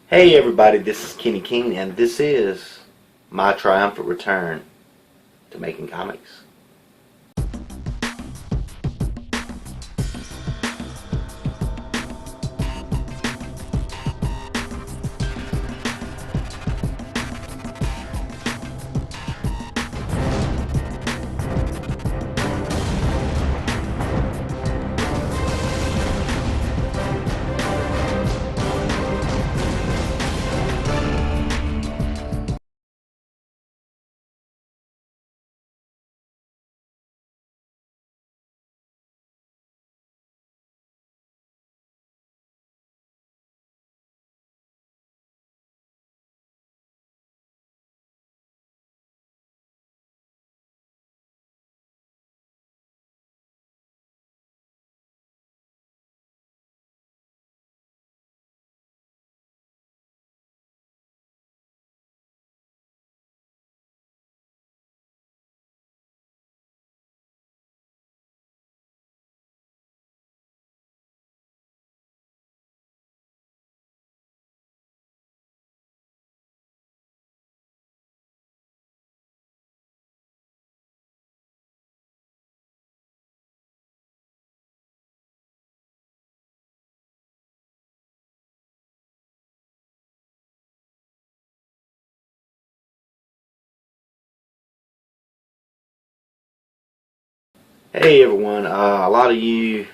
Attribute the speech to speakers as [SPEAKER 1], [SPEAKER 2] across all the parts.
[SPEAKER 1] Hey everybody, this is Kenny King, and this is my triumphant return to making comics. Hey everyone, a lot of you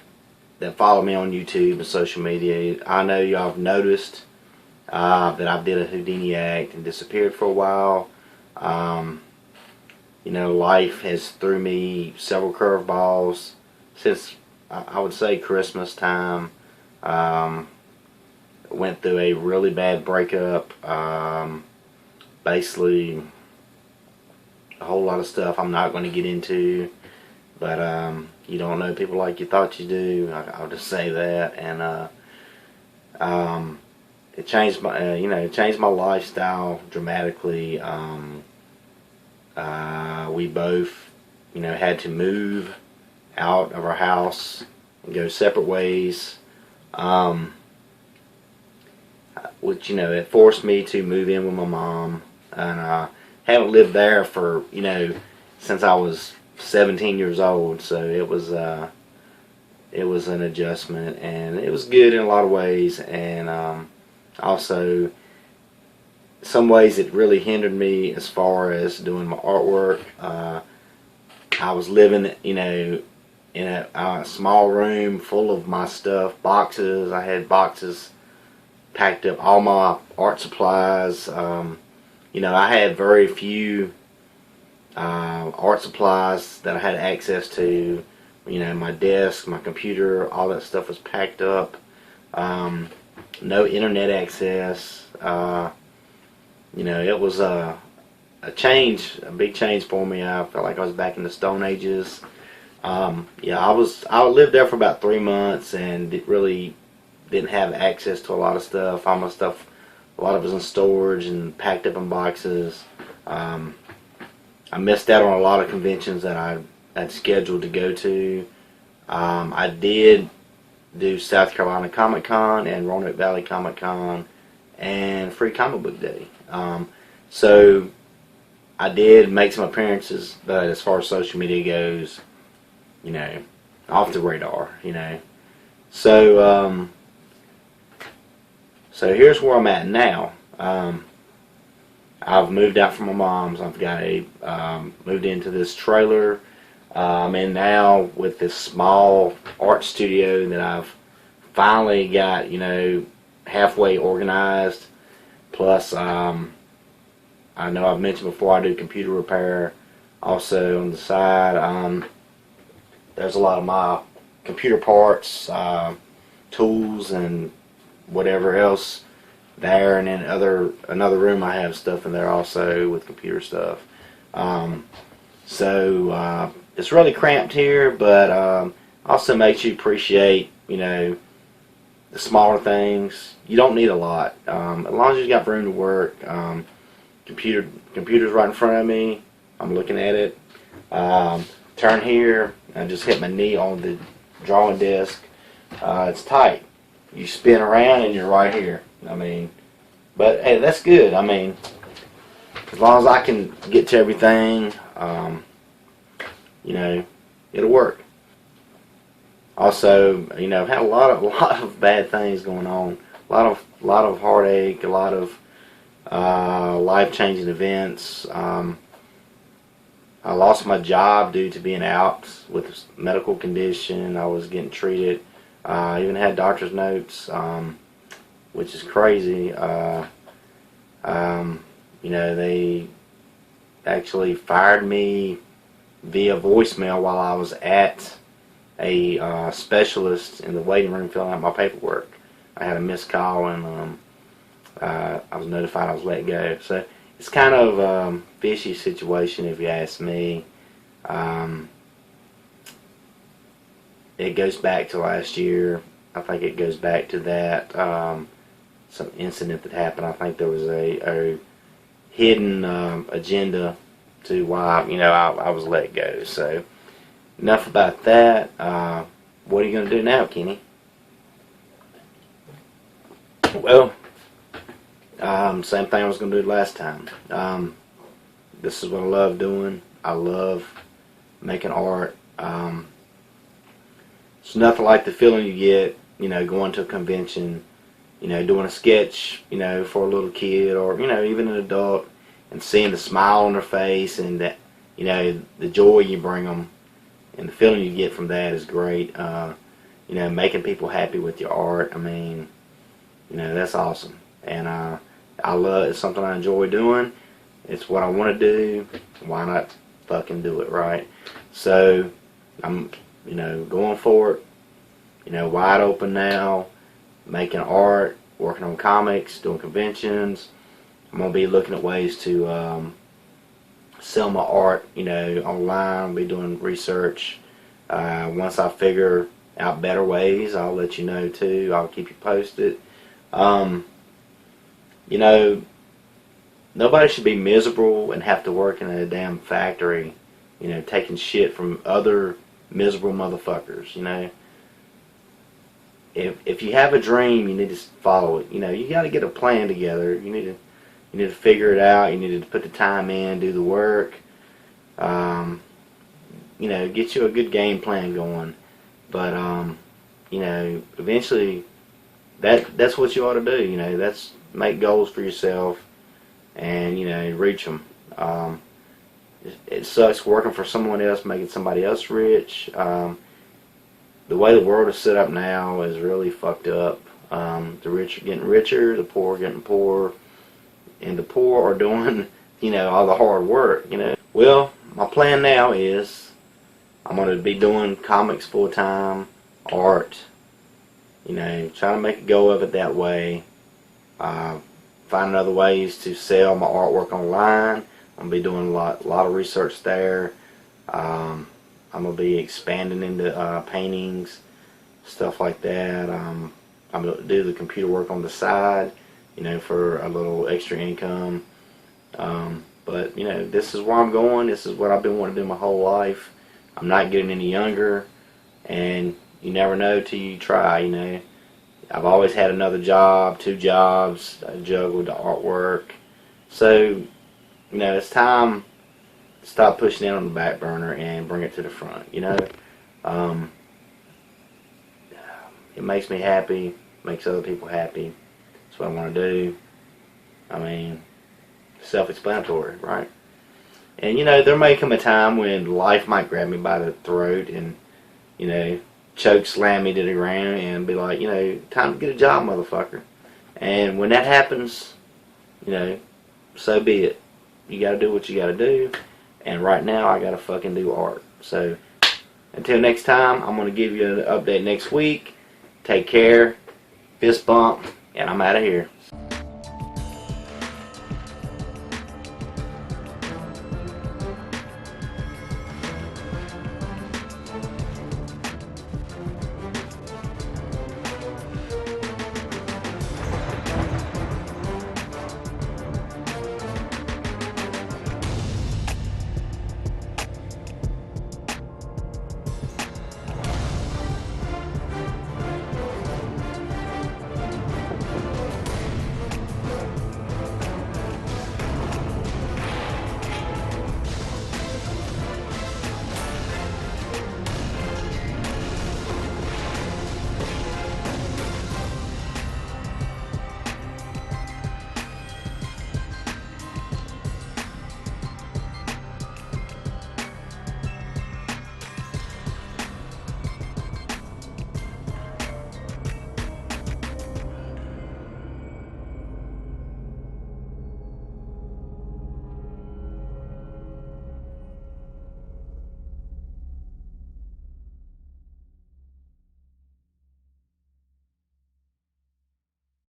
[SPEAKER 1] that follow me on YouTube and social media, I know y'all have noticed that I did a Houdini act and disappeared for a while. Um, Life has threw me several curveballs since I would say Christmas time. Um, Went through a really bad breakup. Basically, a whole lot of stuff I'm not going to get into. But you don't know people like you thought you do. I'll just say that, and it changed my, it changed my lifestyle dramatically. We both, had to move out of our house and go separate ways. Um, which it forced me to move in with my mom, and haven't lived there for since I was 17 years old, so it was an adjustment, and it was good in a lot of ways, and also some ways it really hindered me as far as doing my artwork. I was living in a small room full of my stuff, boxes. I had boxes packed up, all my art supplies. I had very few art supplies that I had access to. My desk, my computer, all that stuff was packed up. No internet access. It was a change, a big change for me. I felt like I was back in the Stone Ages. I lived there for about 3 months, and it really didn't have access to a lot of stuff. All my stuff, a lot of it was in storage and packed up in boxes. I missed out on a lot of conventions that I had scheduled to go to. I did do South Carolina Comic Con and Roanoke Valley Comic Con and Free Comic Book Day. So I did make some appearances, but as far as social media goes, off the radar, So, so here's where I'm at now. I've moved out from my mom's. I've got moved into this trailer. I'm in now with this small art studio that I've finally got, halfway organized. Plus, I know I've mentioned before I do computer repair. Also on the side, there's a lot of my computer parts, tools, and whatever else there, and then another room I have stuff in there also with computer stuff. So it's really cramped here, but also makes you appreciate the smaller things. You don't need a lot, as long as you got room to work. Computer's right in front of me. I'm looking at it. Turn here. I just hit my knee on the drawing desk. It's tight. You spin around and you're right here. I mean, But hey, that's good. I mean, as long as I can get to everything, you know, it'll work. Also, you know, I've had a lot of bad things going on, a lot of heartache, a lot of life-changing events. I lost my job due to being out with a medical condition. I was getting treated. I even had doctor's notes, which is crazy. You know, they actually fired me via voicemail while I was at a specialist in the waiting room filling out my paperwork. I had a missed call, and I was notified I was let go. So it's kind of a fishy situation, if you ask me. It goes back to last year. I think it goes back to that some incident that happened. I think there was a hidden agenda to why, you know, I was let go. So enough about that. What are you going to do now, Kenny? Well, same thing I was going to do last time. This is what I love doing. I love making art. It's nothing like the feeling you get, you know, going to a convention, you know, doing a sketch, you know, for a little kid, or, you know, even an adult, and seeing the smile on their face, and that, you know, the joy you bring them, and the feeling you get from that is great. You know, making people happy with your art, I mean, you know, that's awesome. And I love, it's something I enjoy doing. It's what I want to do. Why not fucking do it, right? So I'm, you know, going for it. You know, wide open now, making art, working on comics, doing conventions. I'm going to be looking at ways to sell my art, you know, online. I'll be doing research. Once I figure out better ways, I'll let you know too. I'll keep you posted. You know, nobody should be miserable and have to work in a damn factory, you know, taking shit from other miserable motherfuckers, you know. If you have a dream, you need to follow it. You know, you got to get a plan together. You need to figure it out. You need to put the time in, do the work. You know, get you a good game plan going. But you know, eventually, that's what you ought to do. You know, that's make goals for yourself, and you know, reach them. It sucks working for someone else, making somebody else rich. The way the world is set up now is really fucked up. The rich are getting richer, the poor are getting poorer, and the poor are doing, you know, all the hard work, you know. Well, my plan now is I'm going to be doing comics full time, art, you know, trying to make a go of it that way. Finding other ways to sell my artwork online. I'm going to be doing a lot of research there. I'm going to be expanding into paintings, stuff like that. I'm going to do the computer work on the side, you know, for a little extra income. But, you know, this is where I'm going. This is what I've been wanting to do my whole life. I'm not getting any younger, and you never know till you try, you know. I've always had another job, 2 jobs. I juggled the artwork. So, you know, it's time to stop pushing it on the back burner and bring it to the front, you know. It makes me happy, makes other people happy. That's what I want to do. I mean, self-explanatory, right? And, you know, there may come a time when life might grab me by the throat and, you know, choke slam me to the ground and be like, you know, time to get a job, motherfucker. And when that happens, you know, so be it. You got to do what you got to do. And right now, I got to fucking do art. So, until next time, I'm going to give you an update next week. Take care. Fist bump. And I'm out of here.